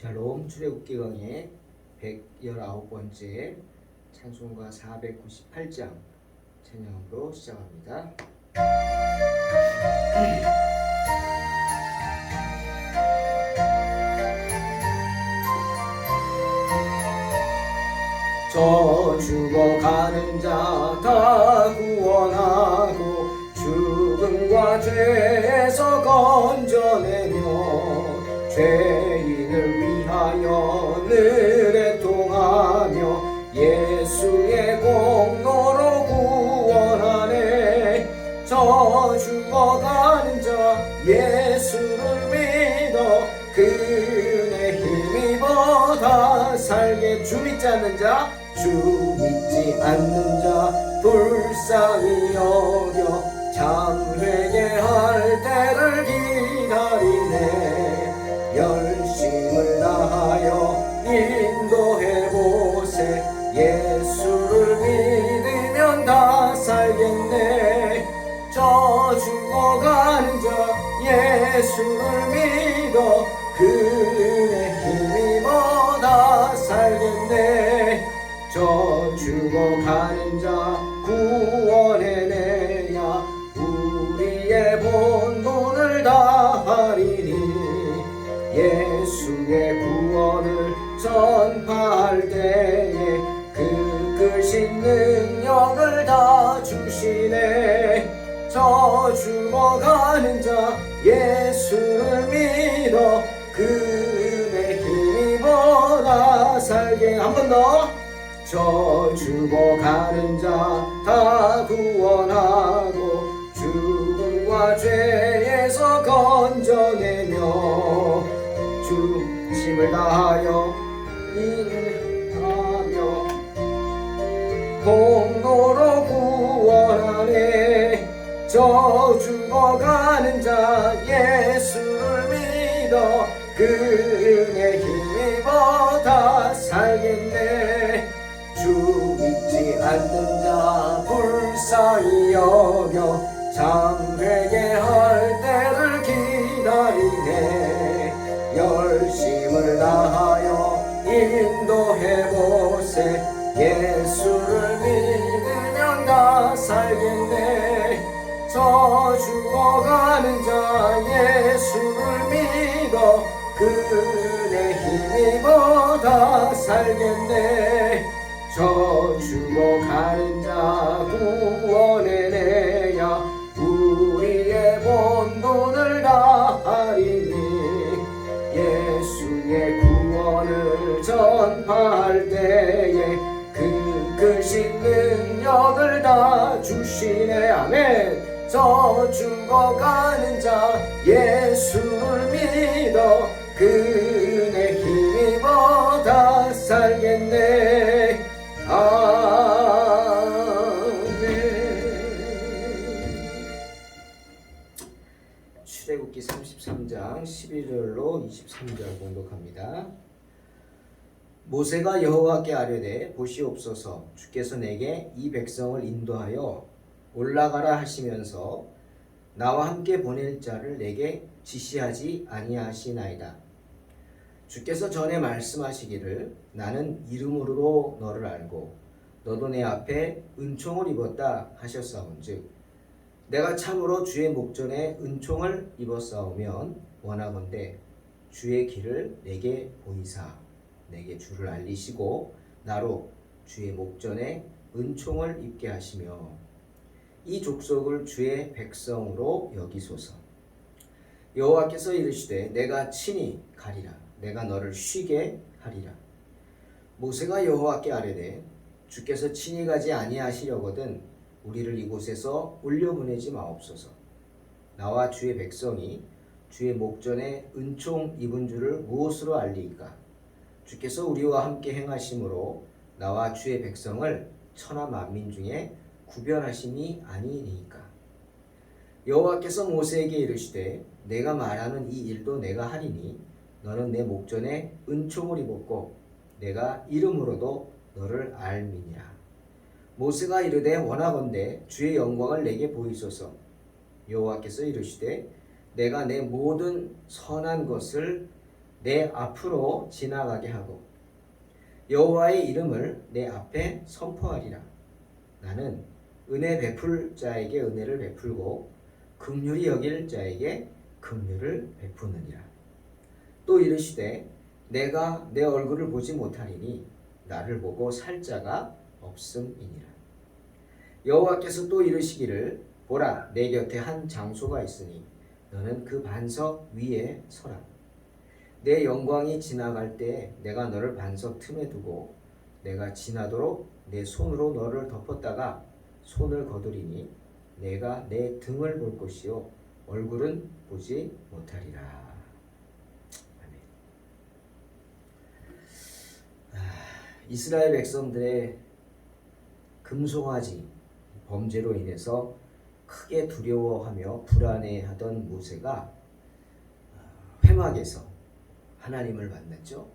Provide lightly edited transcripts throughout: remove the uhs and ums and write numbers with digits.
샬롬 출애굽기 강의 119번째 찬송가 498장 찬양으로 시작합니다. 저 죽어가는 자 다 구원하고 죽음과 죄에서 건져내며 죄인을 위하여 늘 애통하며 예수의 공로로 구원하네. 저 죽어가는 자 예수를 믿어 그의 힘입어 다 살게. 주 믿지 않는 자, 주 믿지 않는 자 불쌍히 여겨 참 회개할 때를 기다리네. 열심을 다하여 인도해보세. 예수를 믿으면 다 살겠네. 저 죽어가는 자 예수를 믿어 그의 힘입어 다 살겠네. 저 죽어가는 자 구원해내야 우리의 본분을 다하리니. 예수의 구원을 전파할 때에 그 크신 능력을 다 주시네. 저 죽어가는 자 예수를 믿어 그의 힘입어 다 살게. 한 번 더. 저 죽어가는 자 다 구원하고 죽음과 죄에서 건져내며 주 힘을 다하여 인하며 공로로 구원하네. 저 죽어가는 자 예수를 믿어 그의 힘입어 다 살겠네. 주 믿지 않는 자 불쌍히 여겨 참 회개할 때를 기다리네. 열심을 다하여 인도해보세. 예수를 믿으면 다 살겠네. 저 죽어가는 자 예수를 믿어 그의 힘입어 다 살겠네. 저 죽어가는 자 구원해내야 우리의 본분을 다하리니. 예수의 구원을 전파할 때에 그 크신 능력을 다 주시네. 아멘. 저 죽어가는 자 예수를 믿어 그의 힘입어 다 살겠네. 출애굽기 33장 11절로 23절 공독합니다. 모세가 여호와께 아뢰되 보시옵소서 주께서 내게 이 백성을 인도하여 올라가라 하시면서 나와 함께 보낼 자를 내게 지시하지 아니하시나이다. 주께서 전에 말씀하시기를 나는 이름으로 너를 알고 너도 내 앞에 은총을 입었다 하셨사온즉 내가 참으로 주의 목전에 은총을 입었사오면 원하건대 주의 길을 내게 보이사 내게 주를 알리시고 나로 주의 목전에 은총을 입게 하시며 이 족속을 주의 백성으로 여기소서. 여호와께서 이르시되 내가 친히 가리라. 내가 너를 쉬게 하리라. 모세가 여호와께 아뢰되 주께서 친히 가지 아니하시려거든 우리를 이곳에서 올려보내지 마옵소서. 나와 주의 백성이 주의 목전에 은총 입은 줄을 무엇으로 알리이까? 주께서 우리와 함께 행하심으로 나와 주의 백성을 천하 만민 중에 구별하심이 아니니까. 여호와께서 모세에게 이르시되 내가 말하는 이 일도 내가 하리니 너는 내 목전에 은총을 입었고 내가 이름으로도 너를 알미니라. 모세가 이르되 원하건대 주의 영광을 내게 보이소서. 여호와께서 이르시되 내가 내 모든 선한 것을 내 앞으로 지나가게 하고 여호와의 이름을 내 앞에 선포하리라. 나는 은혜 베풀 자에게 은혜를 베풀고 긍휼히 여길 자에게 긍휼을 베푸느니라. 또 이르시되 내가 내 얼굴을 보지 못하리니 나를 보고 살 자가 없음이니라. 여호와께서 또 이르시기를 보라 내 곁에 한 장소가 있으니 너는 그 반석 위에 서라. 내 영광이 지나갈 때 내가 너를 반석 틈에 두고 내가 지나도록 내 손으로 너를 덮었다가 손을 거두리니 내가 내 등을 볼 것이요 얼굴은 보지 못하리라. 아멘. 이스라엘 백성들의 금송아지 범죄로 인해서 크게 두려워하며 불안해하던 모세가 회막에서 하나님을 만났죠.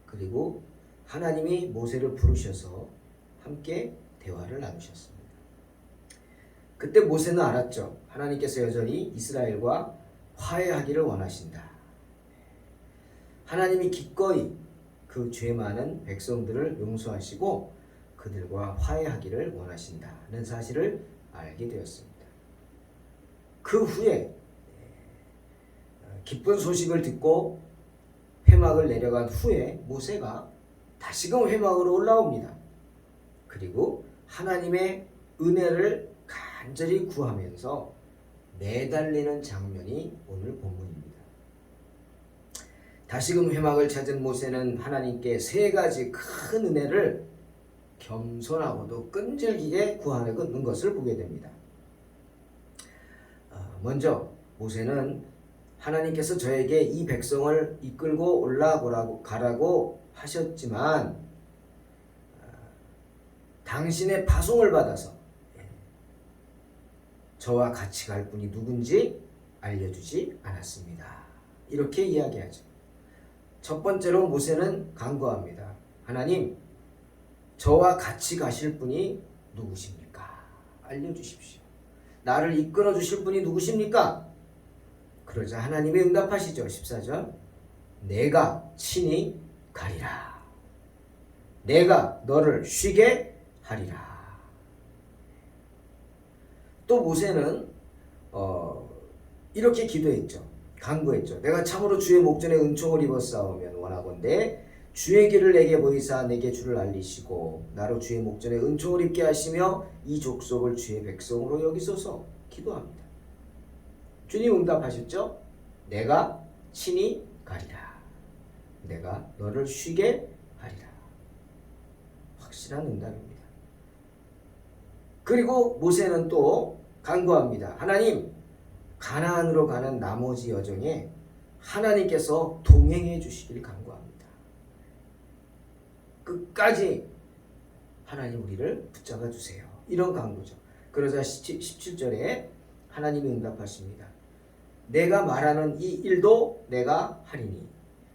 그리고 하나님이 모세를 부르셔서 함께 대화를 나누셨습니다. 그때 모세는 알았죠. 하나님께서 여전히 이스라엘과 화해하기를 원하신다. 하나님이 기꺼이 그 죄 많은 백성들을 용서하시고 그들과 화해하기를 원하신다는 사실을 알게 되었습니다. 그 후에 기쁜 소식을 듣고 회막을 내려간 후에 모세가 다시금 회막으로 올라옵니다. 그리고 하나님의 은혜를 간절히 구하면서 매달리는 장면이 오늘 본문입니다. 다시금 회막을 찾은 모세는 하나님께 세 가지 큰 은혜를 겸손하고도 끈질기게 구하는 것을 보게 됩니다. 먼저 모세는 하나님께서 저에게 이 백성을 이끌고 올라가라고 하셨지만 당신의 파송을 받아서 저와 같이 갈 분이 누군지 알려주지 않았습니다. 이렇게 이야기하죠. 첫 번째로 모세는 간구합니다. 하나님, 저와 같이 가실 분이 누구십니까? 알려주십시오. 나를 이끌어 주실 분이 누구십니까? 그러자 하나님이 응답하시죠. 14절 내가 친히 가리라. 내가 너를 쉬게 하리라. 또 모세는 이렇게 기도했죠. 간구했죠. 내가 참으로 주의 목전에 은총을 입었사오면 원하건대 주의 길을 내게 보이사 내게 주를 알리시고 나로 주의 목전에 은총을 입게 하시며 이 족속을 주의 백성으로 여기소서. 기도합니다. 주님 응답하셨죠? 내가 친히 가리라. 내가 너를 쉬게 하리라. 확실한 응답입니다. 그리고 모세는 또 간구합니다. 하나님, 가나안으로 가는 나머지 여정에 하나님께서 동행해 주시길 간구합니다. 끝까지 하나님 우리를 붙잡아 주세요. 이런 간구죠. 그러자 17절에 하나님이 응답하십니다. 내가 말하는 이 일도 내가 하리니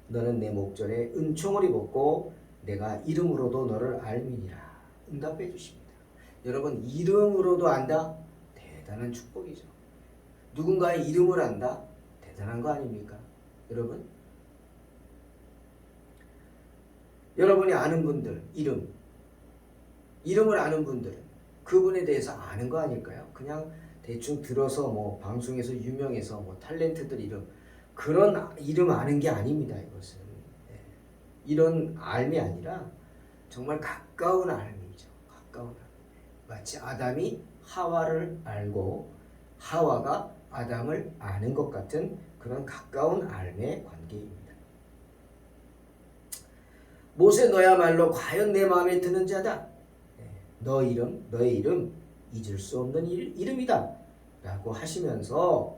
너는 내 목전에 은총을 입었고 내가 이름으로도 너를 알미니라. 응답해 주십니다. 여러분, 이름으로도 안다? 대단한 축복이죠. 누군가의 이름을 안다? 대단한 거 아닙니까? 여러분이 아는 분들 이름을 아는 분들은 그분에 대해서 아는 거 아닐까요? 그냥 대충 들어서 뭐 방송에서 유명해서 뭐 탤런트들 이름 그런 이름 아는 게 아닙니다. 이것은 이런 알미 아니라 정말 가까운 알미죠. 가까운 알미. 마치 아담이 하와를 알고 하와가 아담을 아는 것 같은 그런 가까운 알미의 관계입니다. 모세 너야말로 과연 내 마음에 드는 자다. 너의 이름 잊을 수 없는 이름이다 라고 하시면서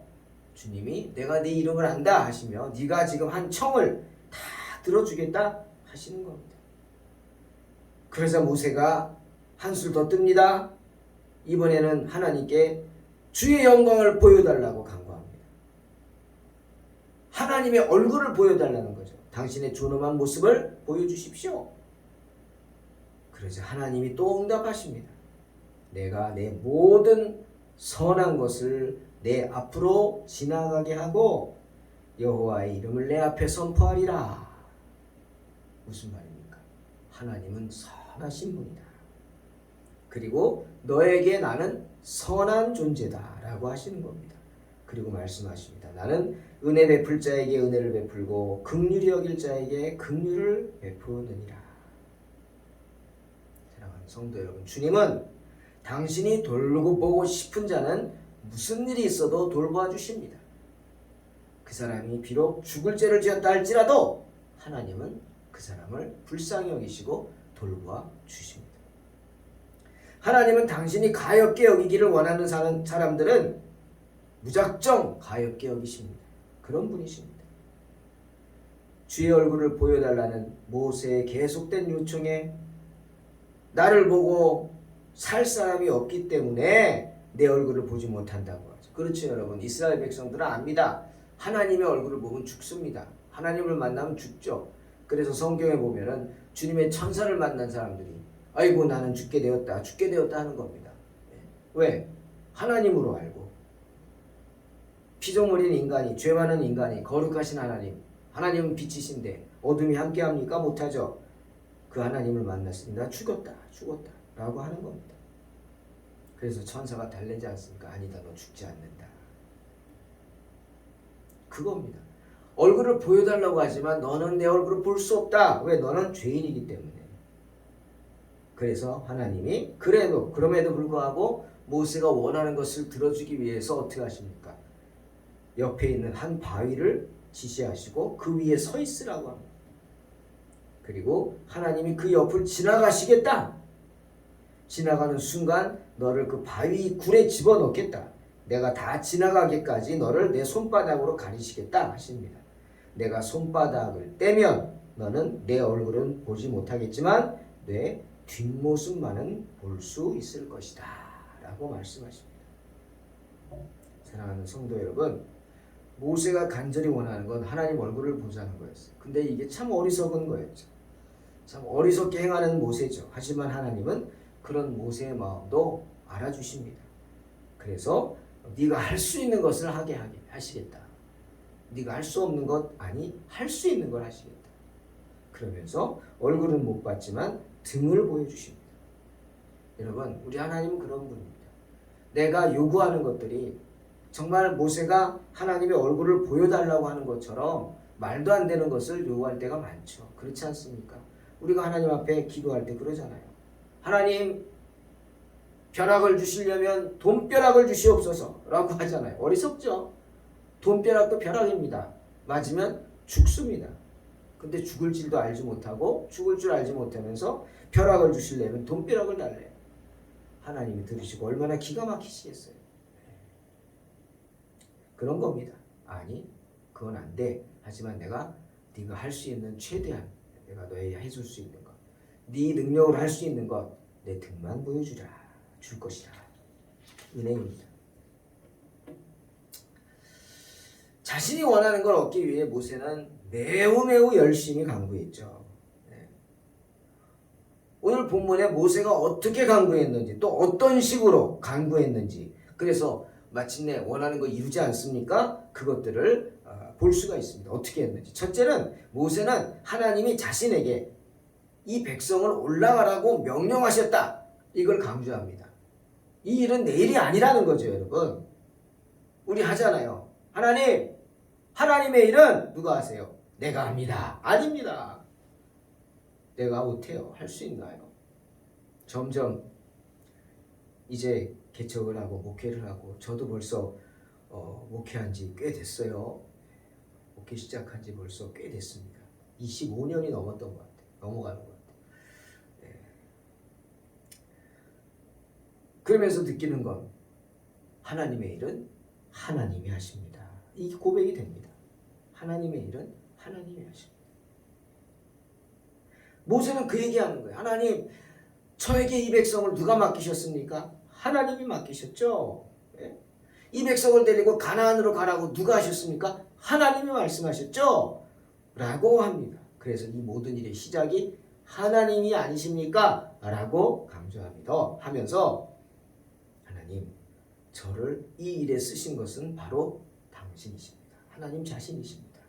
주님이 내가 네 이름을 안다 하시며 네가 지금 한 청을 다 들어주겠다 하시는 겁니다. 그래서 모세가 한술 더 뜹니다. 이번에는 하나님께 주의 영광을 보여달라고 간구합니다. 하나님의 얼굴을 보여달라는 거죠. 당신의 존엄한 모습을 보여주십시오. 그래서 하나님이 또 응답하십니다. 내가 내 모든 선한 것을 내 앞으로 지나가게 하고 여호와의 이름을 내 앞에 선포하리라. 무슨 말입니까? 하나님은 선하신 분이다. 그리고 너에게 나는 선한 존재다 라고 하시는 겁니다. 그리고 말씀하십니다. 나는 은혜 베풀 자에게 은혜를 베풀고 긍휼히 여길 자에게 긍휼을 베푸느니라. 사랑하는 성도 여러분, 주님은 당신이 돌보고 싶은 자는 무슨 일이 있어도 돌보아 주십니다. 그 사람이 비록 죽을 죄를 지었다 할지라도 하나님은 그 사람을 불쌍히 여기시고 돌보아 주십니다. 하나님은 당신이 가엾게 여기기를 원하는 사람들은 무작정 가엾게 여기십니다. 그런 분이십니다. 주의 얼굴을 보여달라는 모세의 계속된 요청에 나를 보고 살 사람이 없기 때문에 내 얼굴을 보지 못한다고 하죠. 그렇죠, 여러분. 이스라엘 백성들은 압니다. 하나님의 얼굴을 보면 죽습니다. 하나님을 만나면 죽죠. 그래서 성경에 보면은 주님의 천사를 만난 사람들이 아이고 나는 죽게 되었다 하는 겁니다. 왜? 하나님으로 알고 피조물인 인간이, 죄 많은 인간이 거룩하신 하나님은 빛이신데 어둠이 함께합니까? 못하죠. 그 하나님을 만났습니다. 죽었다 라고 하는 겁니다. 그래서 천사가 달래지 않습니까? 아니다, 너 죽지 않는다. 그겁니다. 얼굴을 보여달라고 하지만 너는 내 얼굴을 볼 수 없다. 왜? 너는 죄인이기 때문에. 그래서 하나님이 그럼에도 불구하고 모세가 원하는 것을 들어주기 위해서 어떻게 하십니까? 옆에 있는 한 바위를 지시하시고 그 위에 서 있으라고 합니다. 그리고 하나님이 그 옆을 지나가시겠다. 지나가는 순간 너를 그 바위 굴에 집어넣겠다. 내가 다 지나가기까지 너를 내 손바닥으로 가리시겠다 하십니다. 내가 손바닥을 떼면 너는 내 얼굴은 보지 못하겠지만 내 뒷모습만은 볼 수 있을 것이다 라고 말씀하십니다. 사랑하는 성도 여러분, 모세가 간절히 원하는 건 하나님 얼굴을 보자는 거였어요. 근데 이게 참 어리석은 거였죠. 참 어리석게 행하는 모세죠. 하지만 하나님은 그런 모세의 마음도 알아주십니다. 그래서 네가 할 수 있는 것을 하게 하시겠다. 네가 할 수 없는 것 아니 할 수 있는 걸 하시겠다. 그러면서 얼굴은 못 봤지만 등을 보여주십니다. 여러분, 우리 하나님은 그런 분입니다. 내가 요구하는 것들이 정말 모세가 하나님의 얼굴을 보여달라고 하는 것처럼 말도 안 되는 것을 요구할 때가 많죠. 그렇지 않습니까? 우리가 하나님 앞에 기도할 때 그러잖아요. 하나님, 벼락을 주시려면 돈벼락을 주시옵소서 라고 하잖아요. 어리석죠? 돈벼락도 벼락입니다. 맞으면 죽습니다. 근데 죽을 줄도 알지 못하고 죽을 줄 알지 못하면서 벼락을 주시려면 돈벼락을 달래요. 하나님이 들으시고 얼마나 기가 막히시겠어요. 그런 겁니다. 아니, 그건 안 돼. 하지만 네가 할 수 있는 최대한 내가 너에게 해줄 수 있는 것, 네 능력으로 할 수 있는 것, 내 등만 보여주라. 줄 것이라. 은혜입니다. 자신이 원하는 걸 얻기 위해 모세는 매우 열심히 간구했죠. 오늘 본문에 모세가 어떻게 간구했는지, 또 어떤 식으로 간구했는지, 그래서 마침내 원하는 거 이루지 않습니까? 그것들을 볼 수가 있습니다. 어떻게 했는지. 첫째는 모세는 하나님이 자신에게 이 백성을 올라가라고 명령하셨다. 이걸 강조합니다. 이 일은 내 일이 아니라는 거죠, 여러분. 우리 하잖아요. 하나님의 일은 누가 하세요? 내가 합니다. 아닙니다. 내가 못해요. 할 수 있나요? 점점 이제 개척을 하고 목회를 하고 저도 벌써 목회한 지 꽤 됐어요. 목회 시작한 지 벌써 꽤 됐습니다. 25년이 넘었던 것 같아요. 넘어가는 것 같아요. 그러면서 느끼는 건 하나님의 일은 하나님이 하십니다. 이 고백이 됩니다. 하나님의 일은 하나님이 하십니다. 모세는 그 얘기하는 거예요. 하나님, 저에게 이 백성을 누가 맡기셨습니까? 하나님이 맡기셨죠. 이 백성을 데리고 가나안으로 가라고 누가 하셨습니까? 하나님이 말씀하셨죠. 라고 합니다. 그래서 이 모든 일의 시작이 하나님이 아니십니까? 라고 강조합니다. 하면서 하나님, 저를 이 일에 쓰신 것은 바로 당신이십니다. 하나님 자신이십니다.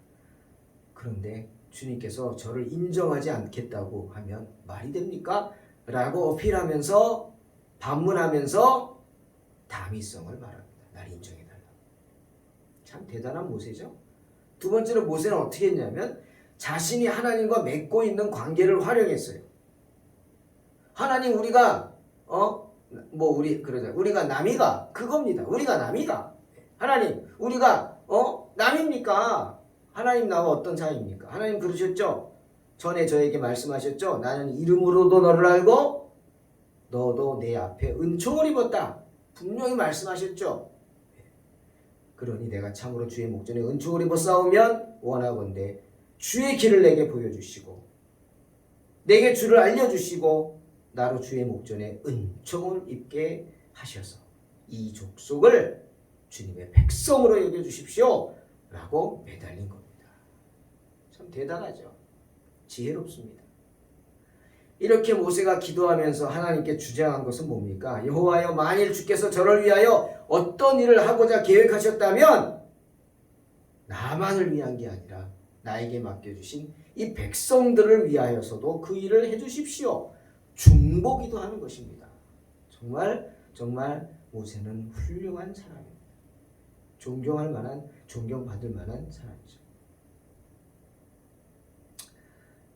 그런데 주님께서 저를 인정하지 않겠다고 하면 말이 됩니까? 라고 어필하면서 반문하면서 다미성을 말합니다. 날 인정해달라. 참 대단한 모세죠. 두 번째로 모세는 어떻게 했냐면 자신이 하나님과 맺고 있는 관계를 활용했어요. 하나님 우리가 우리가 남이가 그겁니다. 우리가 남이가 하나님 우리가 남입니까? 하나님 나와 어떤 사이입니까? 하나님 그러셨죠? 전에 저에게 말씀하셨죠? 나는 이름으로도 너를 알고 너도 내 앞에 은총을 입었다. 분명히 말씀하셨죠? 그러니 내가 참으로 주의 목전에 은총을 입어 싸우면 원하건대 주의 길을 내게 보여주시고 내게 주를 알려주시고 나로 주의 목전에 은총을 입게 하셔서 이 족속을 주님의 백성으로 여겨주십시오 라고 매달린 겁니다. 참 대단하죠. 지혜롭습니다. 이렇게 모세가 기도하면서 하나님께 주장한 것은 뭡니까? 여호와여 만일 주께서 저를 위하여 어떤 일을 하고자 계획하셨다면 나만을 위한 게 아니라 나에게 맡겨주신 이 백성들을 위하여서도 그 일을 해주십시오. 중보기도 하는 것입니다. 정말 모세는 훌륭한 사람입니다. 존경할 만한, 존경받을 만한 사람이죠.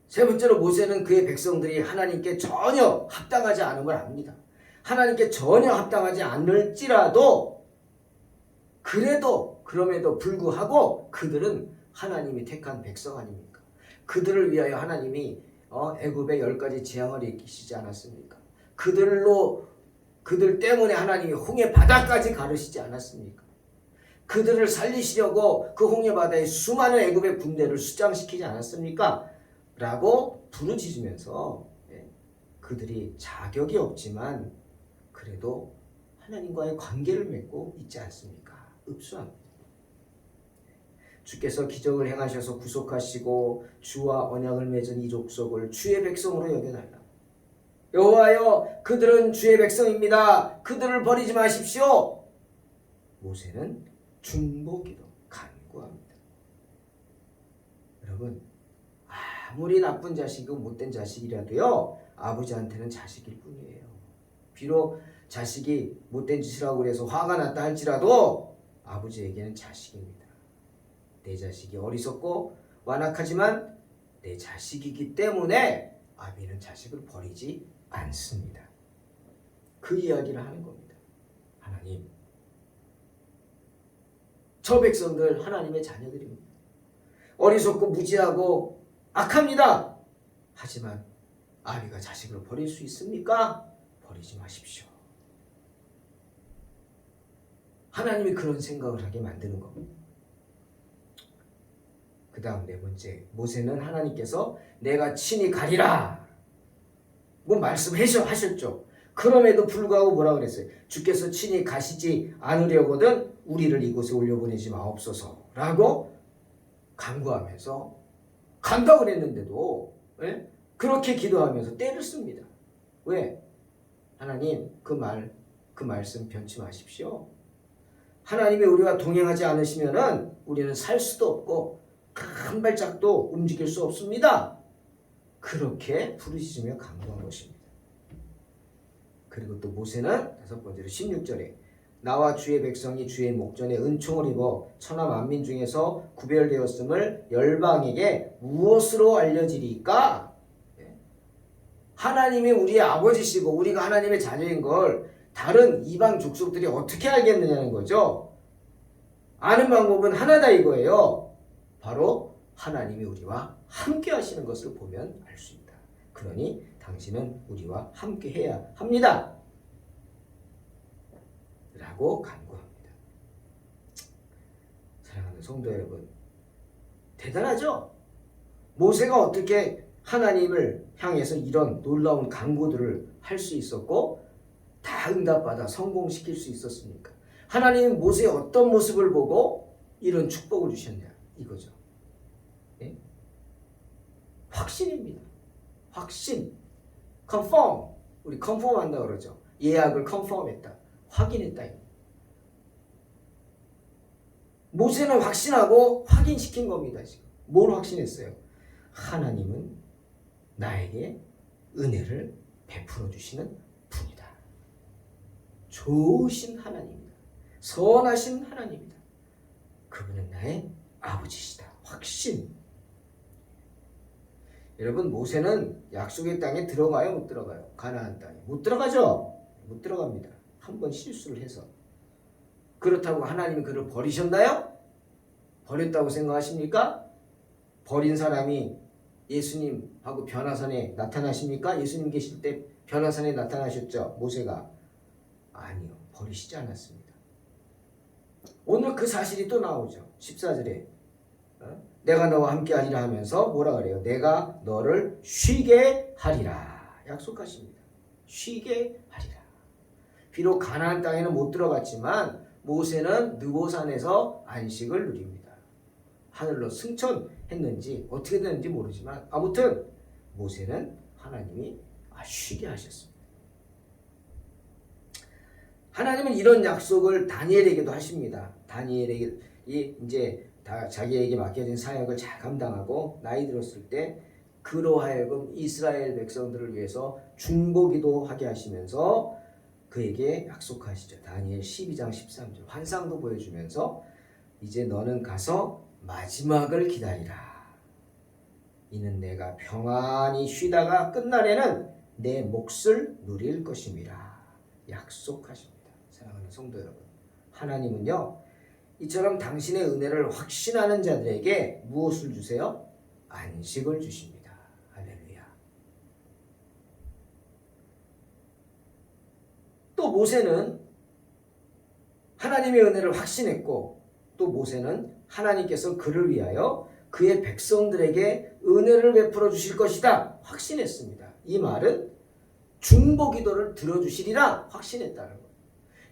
세 번째로 모세는 그의 백성들이 하나님께 전혀 합당하지 않은 걸 압니다. 하나님께 전혀 합당하지 않을지라도 그럼에도 불구하고 그들은 하나님이 택한 백성 아닙니까? 그들을 위하여 하나님이 애굽의 10가지 재앙을 일으키시지 않았습니까? 그들 때문에 하나님이 홍해 바다까지 가르시지 않았습니까? 그들을 살리시려고 그 홍해 바다에 수많은 애굽의 군대를 수장시키지 않았습니까? 라고 부르짖으면서 그들이 자격이 없지만 그래도 하나님과의 관계를 맺고 있지 않습니까? 읍수합니다. 주께서 기적을 행하셔서 구속하시고 주와 언약을 맺은 이 족속을 주의 백성으로 여겨달라. 여호와여 그들은 주의 백성입니다. 그들을 버리지 마십시오. 모세는 중보기도 간구합니다. 여러분 아무리 나쁜 자식이고 못된 자식이라도요 아버지한테는 자식일 뿐이에요. 비록 자식이 못된 짓을 하고 그래서 화가 났다 할지라도 아버지에게는 자식입니다. 내 자식이 어리석고 완악하지만 내 자식이기 때문에 아비는 자식을 버리지 않습니다. 그 이야기를 하는 겁니다. 하나님, 저 백성들 하나님의 자녀들입니다. 어리석고 무지하고 악합니다. 하지만 아비가 자식을 버릴 수 있습니까? 버리지 마십시오. 하나님이 그런 생각을 하게 만드는 겁니다. 그 다음 네 번째, 모세는 하나님께서 내가 친히 가리라 뭐 말씀하셨죠. 그럼에도 불구하고 뭐라 그랬어요? 주께서 친히 가시지 않으려거든 우리를 이곳에 올려보내지 마옵소서 라고 간구하면서 간다 그랬는데도 그렇게 기도하면서 때를 씁니다. 왜? 하나님 그 말씀 변치 마십시오. 하나님이 우리와 동행하지 않으시면은 우리는 살 수도 없고 한 발짝도 움직일 수 없습니다. 그렇게 부르짖으며 간구한 것입니다. 그리고 또 모세는 다섯 번째로 16절에 나와 주의 백성이 주의 목전에 은총을 입어 천하 만민 중에서 구별되었음을 열방에게 무엇으로 알려지리까? 하나님이 우리의 아버지시고 우리가 하나님의 자녀인 걸 다른 이방 족속들이 어떻게 알겠느냐는 거죠. 아는 방법은 하나다 이거예요. 바로 하나님이 우리와 함께 하시는 것을 보면 알 수 있다. 그러니 당신은 우리와 함께 해야 합니다. 라고 간구합니다. 사랑하는 성도 여러분, 대단하죠? 모세가 어떻게 하나님을 향해서 이런 놀라운 간구들을 할 수 있었고 다 응답받아 성공시킬 수 있었습니까? 하나님은 모세의 어떤 모습을 보고 이런 축복을 주셨냐 이거죠. 네? 확신입니다. 확신. confirm. 우리 confirm 한다 그러죠. 예약을 confirm했다. 확인했다. 모세는 확신하고 확인시킨 겁니다. 지금. 뭘 확신했어요? 하나님은 나에게 은혜를 베풀어 주시는 분이다. 좋으신 하나님이다. 선하신 하나님이다. 그분은 나의 아버지시다. 확신. 여러분, 모세는 약속의 땅에 들어가요, 못 들어가요? 가나안 땅에 못 들어가죠. 못 들어갑니다. 한번 실수를 해서. 그렇다고 하나님이 그를 버리셨나요? 버렸다고 생각하십니까? 버린 사람이 예수님하고 변화산에 나타나십니까? 예수님 계실 때 변화산에 나타나셨죠, 모세가. 아니요, 버리시지 않았습니다. 오늘 그 사실이 또 나오죠. 14절에 내가 너와 함께 하리라 하면서 뭐라 그래요? 내가 너를 쉬게 하리라 약속하십니다. 쉬게 하리라. 비록 가나안 땅에는 못 들어갔지만 모세는 느보산에서 안식을 누립니다. 하늘로 승천했는지 어떻게 됐는지 모르지만 아무튼 모세는 하나님이 쉬게 하셨습니다. 하나님은 이런 약속을 다니엘에게도 하십니다. 다니엘에게 이제 다 자기에게 맡겨진 사역을 잘 감당하고 나이 들었을 때 그로 하여금 이스라엘 백성들을 위해서 중보기도 하게 하시면서 그에게 약속하시죠. 다니엘 12장 13절 환상도 보여주면서 이제 너는 가서 마지막을 기다리라. 이는 내가 평안히 쉬다가 끝날에는 내 몫을 누릴 것임이라 약속하십니다. 사랑하는 성도 여러분, 하나님은요 이처럼 당신의 은혜를 확신하는 자들에게 무엇을 주세요? 안식을 주십니다. 할렐루야. 또 모세는 하나님의 은혜를 확신했고 또 모세는 하나님께서 그를 위하여 그의 백성들에게 은혜를 베풀어 주실 것이다 확신했습니다. 이 말은 중보 기도를 들어주시리라 확신했다는 거예요.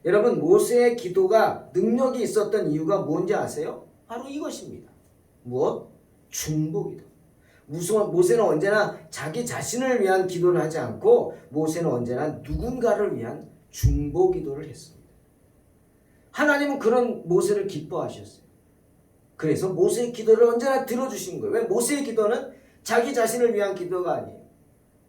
여러분, 모세의 기도가 능력이 있었던 이유가 뭔지 아세요? 바로 이것입니다. 무엇? 중보 기도. 모세는 언제나 자기 자신을 위한 기도를 하지 않고 모세는 언제나 누군가를 위한 중보 기도를 했습니다. 하나님은 그런 모세를 기뻐하셨어요. 그래서 모세의 기도를 언제나 들어주신 거예요. 왜? 모세의 기도는 자기 자신을 위한 기도가 아니에요.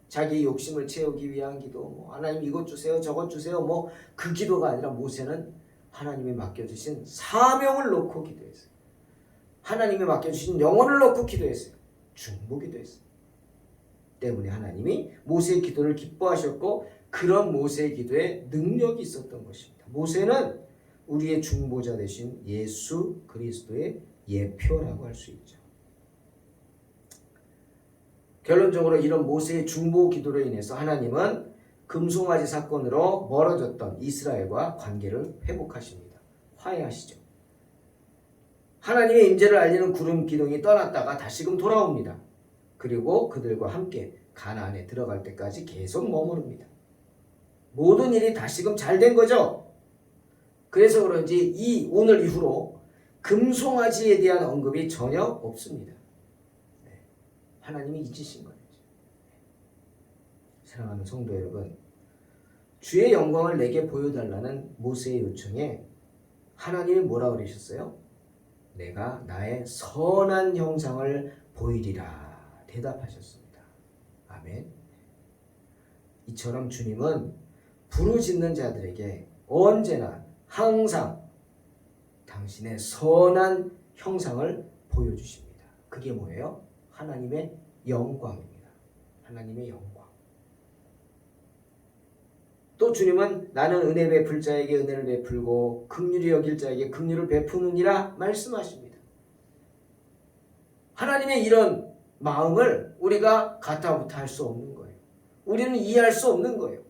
자기 욕심을 채우기 위한 기도, 하나님 이것 주세요, 저것 주세요, 그 기도가 아니라 모세는 하나님이 맡겨주신 사명을 놓고 기도했어요. 하나님이 맡겨주신 영혼을 놓고 기도했어요. 중보 기도했어요. 때문에 하나님이 모세의 기도를 기뻐하셨고 그런 모세의 기도에 능력이 있었던 것입니다. 모세는 우리의 중보자 되신 예수 그리스도의 예표라고 할 수 있죠. 결론적으로 이런 모세의 중보 기도로 인해서 하나님은 금송아지 사건으로 멀어졌던 이스라엘과 관계를 회복하십니다. 화해하시죠. 하나님의 임재를 알리는 구름 기둥이 떠났다가 다시금 돌아옵니다. 그리고 그들과 함께 가나안에 들어갈 때까지 계속 머무릅니다. 모든 일이 다시금 잘 된 거죠. 그래서 그런지 오늘 이후로 금송아지에 대한 언급이 전혀 없습니다. 하나님이 잊으신 거죠. 사랑하는 성도 여러분, 주의 영광을 내게 보여달라는 모세의 요청에 하나님이 뭐라 그러셨어요? 내가 나의 선한 형상을 보이리라 대답하셨습니다. 아멘. 이처럼 주님은 부르짖는 자들에게 언제나 항상 당신의 선한 형상을 보여주십니다. 그게 뭐예요? 하나님의 영광입니다. 하나님의 영광. 또 주님은 나는 은혜 베풀 자에게 은혜를 베풀고 긍휼히 여길 자에게 긍휼을 베푸느니라 말씀하십니다. 하나님의 이런 마음을 우리가 가타부타 할 수 없는 거예요. 우리는 이해할 수 없는 거예요.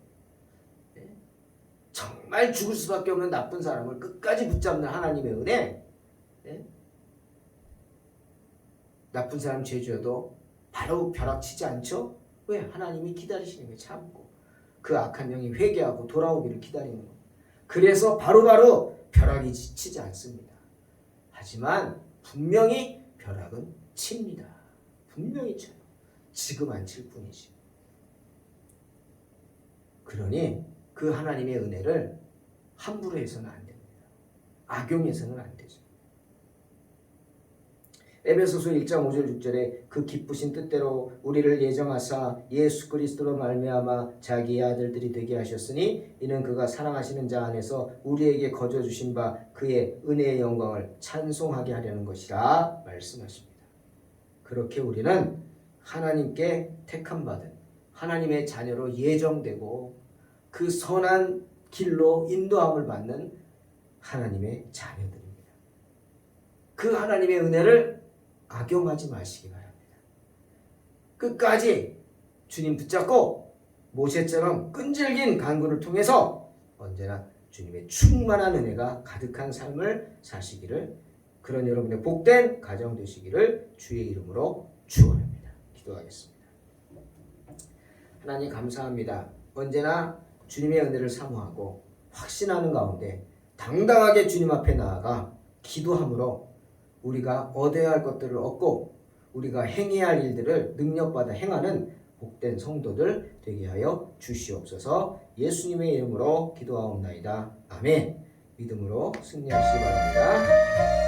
정말 죽을 수밖에 없는 나쁜 사람을 끝까지 붙잡는 하나님의 은혜. 나쁜 사람 죄지어도 바로 벼락치지 않죠? 왜? 하나님이 기다리시는 거예요. 참고. 그 악한 영이 회개하고 돌아오기를 기다리는 거예요. 그래서 바로바로 벼락이 치지 않습니다. 하지만 분명히 벼락은 칩니다. 분명히 쳐요. 지금 안 칠 뿐이지. 그러니 그 하나님의 은혜를 함부로 해서는 안 됩니다. 악용해서는 안 되죠. 에베소서 1장 5절 6절에 그 기쁘신 뜻대로 우리를 예정하사 예수 그리스도로 말미암아 자기의 아들들이 되게 하셨으니 이는 그가 사랑하시는 자 안에서 우리에게 거저 주신 바 그의 은혜의 영광을 찬송하게 하려는 것이라 말씀하십니다. 그렇게 우리는 하나님께 택함받은 하나님의 자녀로 예정되고 그 선한 길로 인도함을 받는 하나님의 자녀들입니다. 그 하나님의 은혜를 악용하지 마시기 바랍니다. 끝까지 주님 붙잡고 모세처럼 끈질긴 간구를 통해서 언제나 주님의 충만한 은혜가 가득한 삶을 사시기를, 그런 여러분의 복된 가정 되시기를 주의 이름으로 축원합니다. 기도하겠습니다. 하나님 감사합니다. 언제나 주님의 은혜를 사모하고 확신하는 가운데 당당하게 주님 앞에 나아가 기도함으로 우리가 얻어야 할 것들을 얻고 우리가 행해야 할 일들을 능력받아 행하는 복된 성도들 되게 하여 주시옵소서. 예수님의 이름으로 기도하옵나이다. 아멘. 믿음으로 승리하시기 바랍니다.